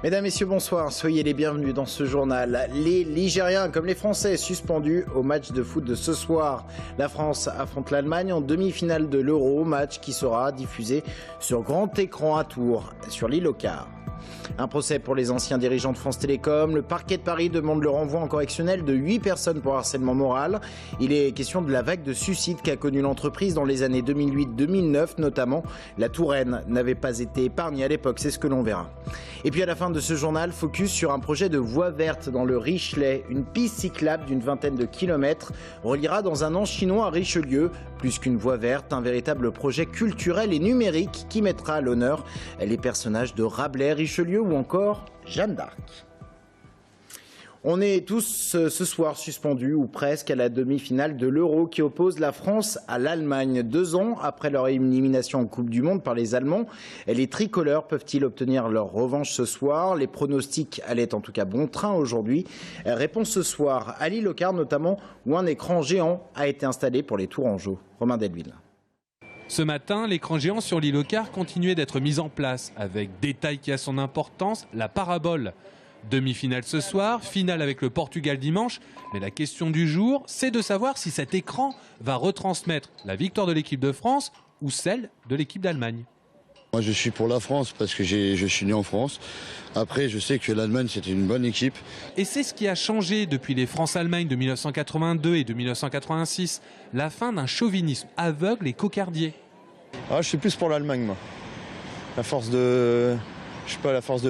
Mesdames, Messieurs, bonsoir. Soyez les bienvenus dans ce journal. Les Ligériens, comme les Français, suspendus au match de foot de ce soir. La France affronte l'Allemagne en demi-finale de l'Euro, match qui sera diffusé sur grand écran à Tours, sur l'île aux Cars. Un procès pour les anciens dirigeants de France Télécom. Le parquet de Paris demande le renvoi en correctionnel de 8 personnes pour harcèlement moral. Il est question de la vague de suicides qu'a connue l'entreprise dans les années 2008-2009 notamment. La Touraine n'avait pas été épargnée à l'époque, c'est ce que l'on verra. Et puis à la fin de ce journal, focus sur un projet de voie verte dans le Richelet. Une piste cyclable d'une vingtaine de kilomètres reliera dans un an chinois à Richelieu. Plus qu'une voie verte, un véritable projet culturel et numérique qui mettra à l'honneur les personnages de Rabelais, Richelieu ou encore Jeanne d'Arc. On est tous ce soir suspendus ou presque à la demi-finale de l'Euro qui oppose la France à l'Allemagne. 2 ans après leur élimination en Coupe du Monde par les Allemands, les tricolores peuvent-ils obtenir leur revanche ce soir? Les pronostics allaient en tout cas bon train aujourd'hui. Réponse ce soir à l'île aux Cars notamment où un écran géant a été installé pour les Tourangeaux. Romain Delville. Ce matin, l'écran géant sur l'île aux Cars continuait d'être mis en place avec détail qui a son importance, la parabole. Demi-finale ce soir, finale avec le Portugal dimanche. Mais la question du jour, c'est de savoir si cet écran va retransmettre la victoire de l'équipe de France ou celle de l'équipe d'Allemagne. Moi je suis pour la France parce que je suis né en France. Après je sais que l'Allemagne c'était une bonne équipe. Et c'est ce qui a changé depuis les France-Allemagne de 1982 et de 1986. La fin d'un chauvinisme aveugle et cocardier. Je suis plus pour l'Allemagne moi. La force de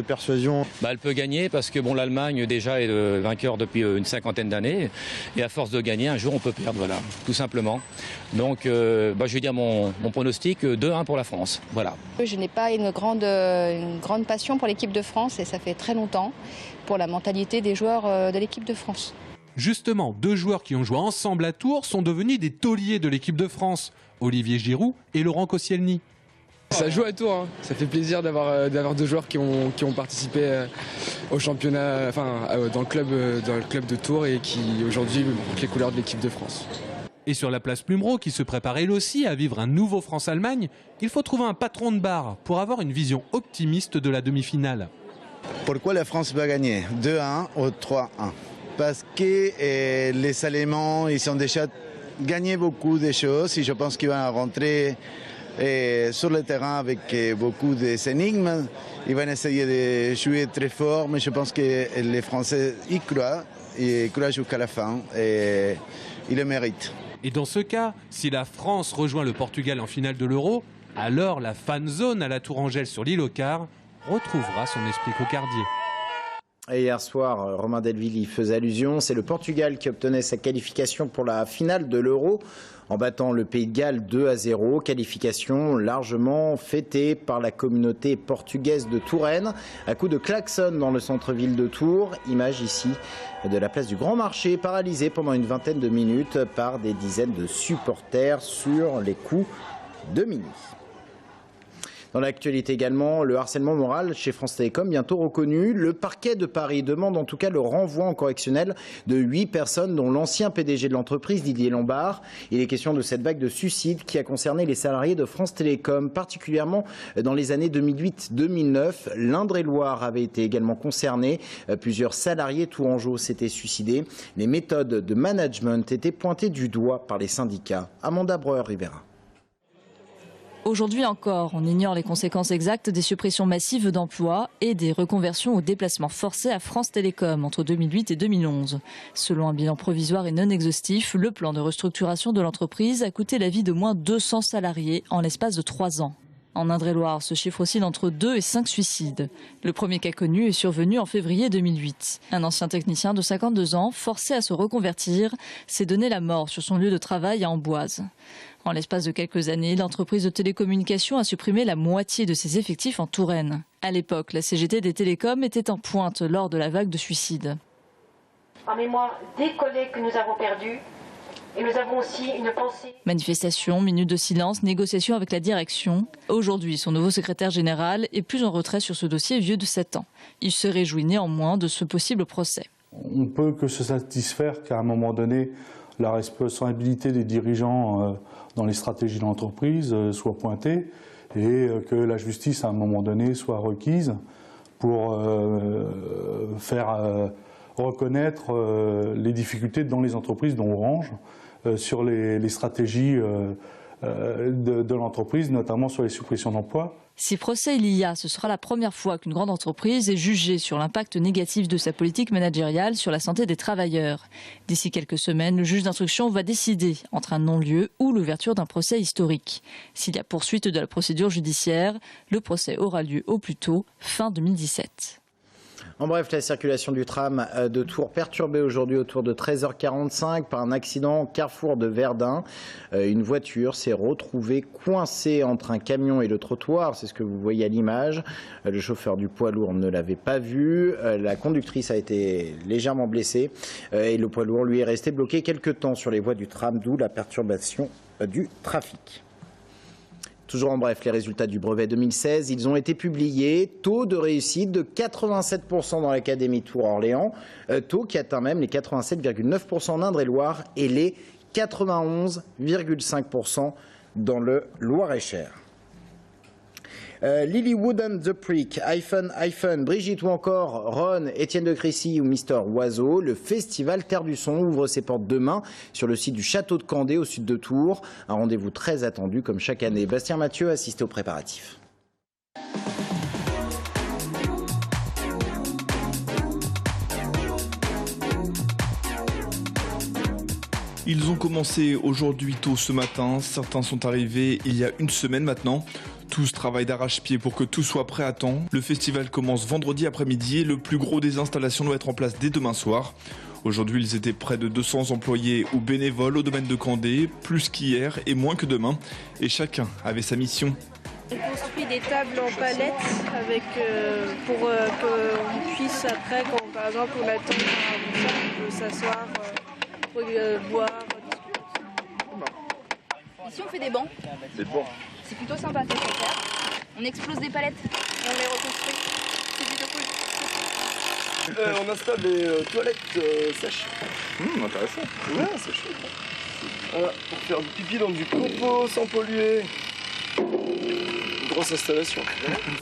persuasion. Elle peut gagner parce que l'Allemagne déjà est le vainqueur depuis une cinquantaine d'années. Et à force de gagner, un jour on peut perdre, voilà, tout simplement. Donc je vais dire mon pronostic, 2-1 pour la France. Voilà. Je n'ai pas une grande passion pour l'équipe de France et ça fait très longtemps pour la mentalité des joueurs de l'équipe de France. Justement, 2 joueurs qui ont joué ensemble à Tours sont devenus des tauliers de l'équipe de France. Olivier Giroud et Laurent Koscielny. Ça joue à Tours, hein. Ça fait plaisir d'avoir 2 joueurs qui ont participé au championnat, dans le club de Tours et qui aujourd'hui portent les couleurs de l'équipe de France. Et sur la place Plumereau, qui se prépare elle aussi à vivre un nouveau France-Allemagne, il faut trouver un patron de bar pour avoir une vision optimiste de la demi-finale. Pourquoi la France va gagner 2-1 ou 3-1? Parce que les Allemands, ils ont déjà gagné beaucoup de choses et je pense qu'ils vont rentrer sur le terrain avec beaucoup d'énigmes. Ils vont essayer de jouer très fort, mais je pense que les Français y croient jusqu'à la fin et ils le méritent. Et dans ce cas, si la France rejoint le Portugal en finale de l'Euro, alors la fan zone à la Tourangelle sur l'île aux Cars retrouvera son esprit cocardier. Et hier soir, Romain Delville y faisait allusion, c'est le Portugal qui obtenait sa qualification pour la finale de l'Euro en battant le Pays de Galles 2-0. Qualification largement fêtée par la communauté portugaise de Touraine à coups de klaxon dans le centre-ville de Tours. Image ici de la place du Grand Marché paralysée pendant une vingtaine de minutes par des dizaines de supporters sur les coups de minuit. Dans l'actualité également, le harcèlement moral chez France Télécom bientôt reconnu. Le parquet de Paris demande en tout cas le renvoi en correctionnel de 8 personnes dont l'ancien PDG de l'entreprise, Didier Lombard. Il est question de cette vague de suicides qui a concerné les salariés de France Télécom, particulièrement dans les années 2008-2009. L'Indre-et-Loire avait été également concerné. Plusieurs salariés tourangeaux s'étaient suicidés. Les méthodes de management étaient pointées du doigt par les syndicats. Amanda Breuer-Rivera. Aujourd'hui encore, on ignore les conséquences exactes des suppressions massives d'emplois et des reconversions ou déplacements forcés à France Télécom entre 2008 et 2011. Selon un bilan provisoire et non exhaustif, le plan de restructuration de l'entreprise a coûté la vie de moins 200 salariés en l'espace de 3 ans. En Indre-et-Loire, ce chiffre oscille entre 2 et 5 suicides. Le premier cas connu est survenu en février 2008. Un ancien technicien de 52 ans, forcé à se reconvertir, s'est donné la mort sur son lieu de travail à Amboise. En l'espace de quelques années, l'entreprise de télécommunications a supprimé la moitié de ses effectifs en Touraine. À l'époque, la CGT des télécoms était en pointe lors de la vague de suicides. En mémoire des collègues que nous avons perdus, et nous avons aussi une pensée. Manifestations, minutes de silence, négociations avec la direction. Aujourd'hui, son nouveau secrétaire général est plus en retrait sur ce dossier vieux de 7 ans. Il se réjouit néanmoins de ce possible procès. On ne peut que se satisfaire qu'à un moment donné, la responsabilité des dirigeants dans les stratégies de l'entreprise soit pointée et que la justice à un moment donné soit requise pour faire reconnaître les difficultés dans les entreprises, dont Orange, sur les stratégies de l'entreprise, notamment sur les suppressions d'emplois. Si procès il y a, ce sera la première fois qu'une grande entreprise est jugée sur l'impact négatif de sa politique managériale sur la santé des travailleurs. D'ici quelques semaines, le juge d'instruction va décider entre un non-lieu ou l'ouverture d'un procès historique. S'il y a poursuite de la procédure judiciaire, le procès aura lieu au plus tôt fin 2017. En bref, la circulation du tram de Tours perturbée aujourd'hui autour de 13h45 par un accident au carrefour de Verdun. Une voiture s'est retrouvée coincée entre un camion et le trottoir, c'est ce que vous voyez à l'image. Le chauffeur du poids lourd ne l'avait pas vu. La conductrice a été légèrement blessée et le poids lourd lui est resté bloqué quelques temps sur les voies du tram, d'où la perturbation du trafic. Toujours en bref, les résultats du brevet 2016, ils ont été publiés. Taux de réussite de 87% dans l'Académie Tours-Orléans, taux qui atteint même les 87,9% en Indre-et-Loire et les 91,5% dans le Loir-et-Cher. Lilywood and the Prick, Brigitte ou encore Ron, Étienne de Crécy ou Mister Oiseau. Le festival Terre du Son ouvre ses portes demain sur le site du château de Candé au sud de Tours. Un rendez-vous très attendu comme chaque année. Bastien Mathieu assisté aux préparatifs. Ils ont commencé aujourd'hui tôt ce matin. Certains sont arrivés il y a une semaine maintenant. Tous travaillent d'arrache-pied pour que tout soit prêt à temps. Le festival commence vendredi après-midi et le plus gros des installations doit être en place dès demain soir. Aujourd'hui, ils étaient près de 200 employés ou bénévoles au domaine de Candé, plus qu'hier et moins que demain. Et chacun avait sa mission. On construit des tables en palettes avec, pour qu'on puisse après, quand par exemple on attend, on peut s'asseoir, boire. Ici on fait des bancs. Des bancs. C'est plutôt sympa de faire. On explose des palettes et on les reconstruit. C'est plutôt cool. On installe des toilettes sèches. Intéressant. Ouais, c'est chouette. Voilà, pour faire du pipi dans du compost sans polluer. Une grosse installation.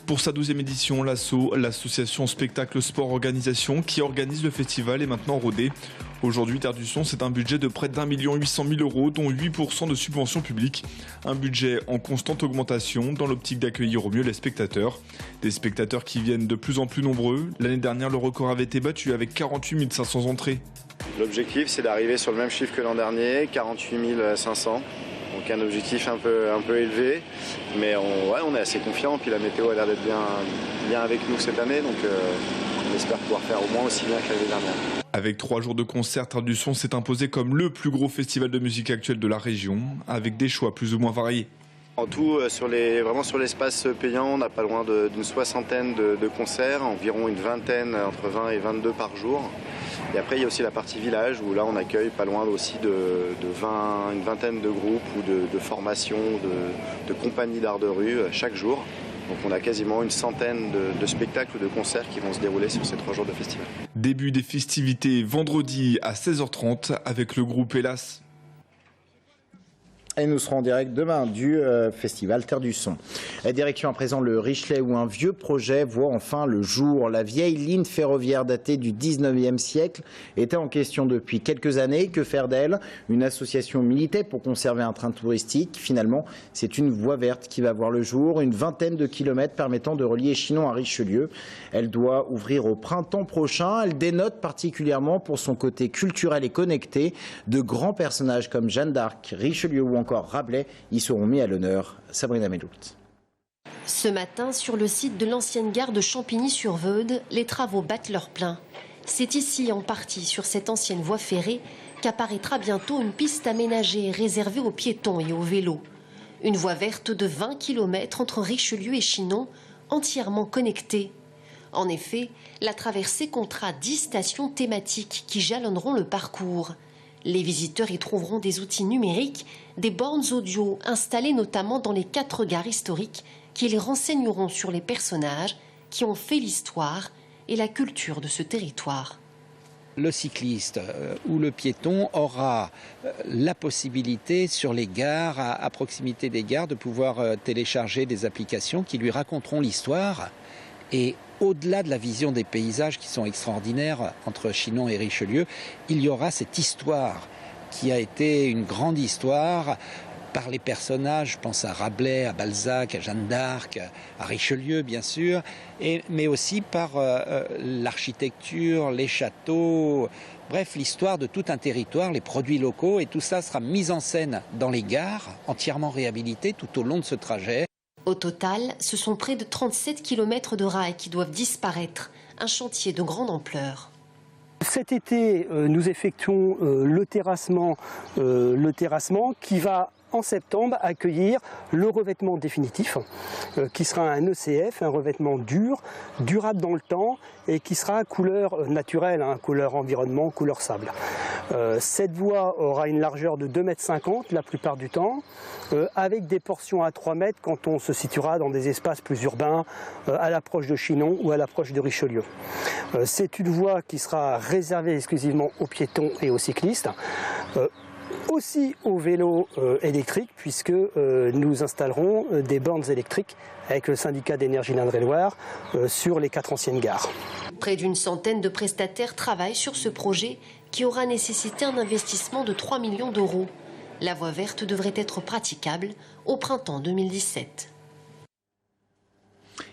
Pour sa 12e édition, l'ASSO, l'association Spectacle Sport Organisation, qui organise le festival, est maintenant rodée. Aujourd'hui, Terre du Son, c'est un budget de près d'1 800 000 €, dont 8% de subventions publiques. Un budget en constante augmentation dans l'optique d'accueillir au mieux les spectateurs. Des spectateurs qui viennent de plus en plus nombreux. L'année dernière, le record avait été battu avec 48 500 entrées. L'objectif, c'est d'arriver sur le même chiffre que l'an dernier, 48 500. Donc un objectif un peu élevé, mais on est assez confiant. Puis la météo a l'air d'être bien avec nous cette année, donc on espère pouvoir faire au moins aussi bien que l'année dernière. Avec 3 jours de concert, Terre du Son s'est imposé comme le plus gros festival de musique actuel de la région, avec des choix plus ou moins variés. En tout, vraiment sur l'espace payant, on n'a pas loin d'une soixantaine de concerts, environ une vingtaine, entre 20 et 22 par jour. Et après, il y a aussi la partie village où là, on accueille pas loin aussi une vingtaine de groupes ou de formations, de compagnies d'art de rue chaque jour. Donc on a quasiment une centaine de spectacles ou de concerts qui vont se dérouler sur ces 3 jours de festival. Début des festivités vendredi à 16h30 avec le groupe Hélas. Et nous serons en direct demain du festival Terre du Son. Direction à présent le Richelet où un vieux projet voit enfin le jour. La vieille ligne ferroviaire datée du 19e siècle était en question depuis quelques années. Que faire d'elle? Une association militait pour conserver un train touristique. Finalement, c'est une voie verte qui va voir le jour. Une vingtaine de kilomètres permettant de relier Chinon à Richelieu. Elle doit ouvrir au printemps prochain. Elle dénote particulièrement pour son côté culturel et connecté. De grands personnages comme Jeanne d'Arc, Richelieu ou encore Rabelais y seront mis à l'honneur. Sabrina Meloult. Ce matin, sur le site de l'ancienne gare de Champigny-sur-Veude, les travaux battent leur plein. C'est ici, en partie, sur cette ancienne voie ferrée, qu'apparaîtra bientôt une piste aménagée réservée aux piétons et aux vélos. Une voie verte de 20 km entre Richelieu et Chinon, entièrement connectée. En effet, la traversée comptera 10 stations thématiques qui jalonneront le parcours. Les visiteurs y trouveront des outils numériques, des bornes audio installées notamment dans les 4 gares historiques qui les renseigneront sur les personnages qui ont fait l'histoire et la culture de ce territoire. Le cycliste ou le piéton aura la possibilité sur les gares, à proximité des gares, de pouvoir télécharger des applications qui lui raconteront l'histoire et au-delà de la vision des paysages qui sont extraordinaires entre Chinon et Richelieu, il y aura cette histoire qui a été une grande histoire par les personnages, je pense à Rabelais, à Balzac, à Jeanne d'Arc, à Richelieu bien sûr, mais aussi par l'architecture, les châteaux, bref l'histoire de tout un territoire, les produits locaux, et tout ça sera mis en scène dans les gares, entièrement réhabilitées tout au long de ce trajet. Au total, ce sont près de 37 km de rails qui doivent disparaître, un chantier de grande ampleur. Cet été, nous effectuons le terrassement qui va en septembre accueillir le revêtement définitif qui sera un ECF, un revêtement dur, durable dans le temps et qui sera couleur naturelle, couleur environnement, couleur sable. Cette voie aura une largeur de 2,50 m la plupart du temps, avec des portions à 3 mètres quand on se situera dans des espaces plus urbains, à l'approche de Chinon ou à l'approche de Richelieu. C'est une voie qui sera réservée exclusivement aux piétons et aux cyclistes. Aussi aux vélos électriques, puisque nous installerons des bornes électriques avec le syndicat d'énergie d'Indre-et-Loire sur les 4 anciennes gares. Près d'une centaine de prestataires travaillent sur ce projet qui aura nécessité un investissement de 3 millions d'euros. La voie verte devrait être praticable au printemps 2017.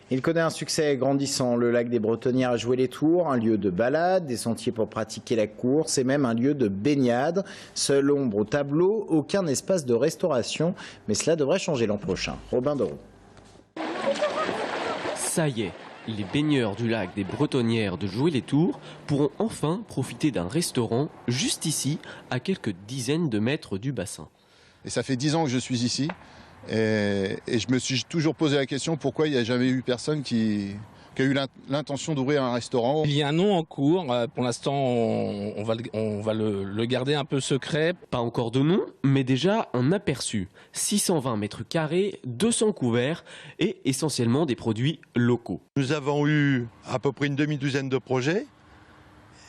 Il connaît un succès grandissant. Le lac des Bretonnières a joué les tours, un lieu de balade, des sentiers pour pratiquer la course et même un lieu de baignade. Seule ombre au tableau, aucun espace de restauration, mais cela devrait changer l'an prochain. Robin Deroux. Ça y est, les baigneurs du lac des Bretonnières de Joué-les-Tours pourront enfin profiter d'un restaurant juste ici, à quelques dizaines de mètres du bassin. Et ça fait 10 ans que je suis ici. Et je me suis toujours posé la question pourquoi il n'y a jamais eu personne qui a eu l'intention d'ouvrir un restaurant. Il y a un nom en cours, pour l'instant on va le garder un peu secret. Pas encore de nom, mais déjà un aperçu. 620 mètres carrés, 200 couverts et essentiellement des produits locaux. Nous avons eu à peu près une demi-douzaine de projets.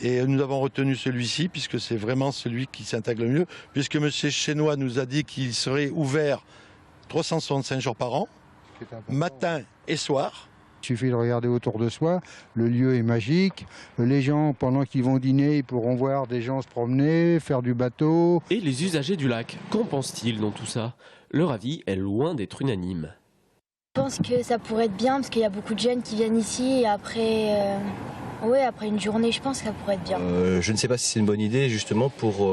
Et nous avons retenu celui-ci puisque c'est vraiment celui qui s'intègre le mieux. Puisque M. Chénois nous a dit qu'il serait ouvert 365 jours par an, matin et soir. Il suffit de regarder autour de soi, le lieu est magique, les gens pendant qu'ils vont dîner, ils pourront voir des gens se promener, faire du bateau. Et les usagers du lac, qu'en pensent-ils dans tout ça? Leur avis est loin d'être unanime. Je pense que ça pourrait être bien parce qu'il y a beaucoup de jeunes qui viennent ici et après une journée, je pense que ça pourrait être bien. Je ne sais pas si c'est une bonne idée justement pour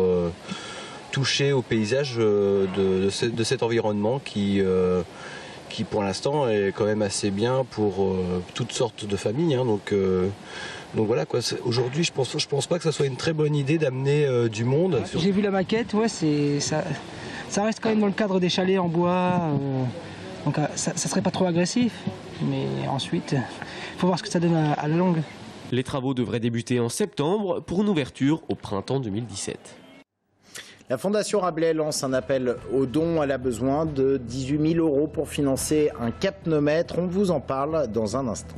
toucher au paysage de cet environnement qui pour l'instant est quand même assez bien pour toutes sortes de familles. Donc voilà quoi. Aujourd'hui, je pense pas que ça soit une très bonne idée d'amener du monde. J'ai vu la maquette, ouais, ça reste quand même dans le cadre des chalets en bois. Donc ça serait pas trop agressif. Mais ensuite, il faut voir ce que ça donne à la longue. Les travaux devraient débuter en septembre pour une ouverture au printemps 2017. La Fondation Rabelais lance un appel aux dons. Elle a besoin de 18 000 € pour financer un capnomètre. On vous en parle dans un instant.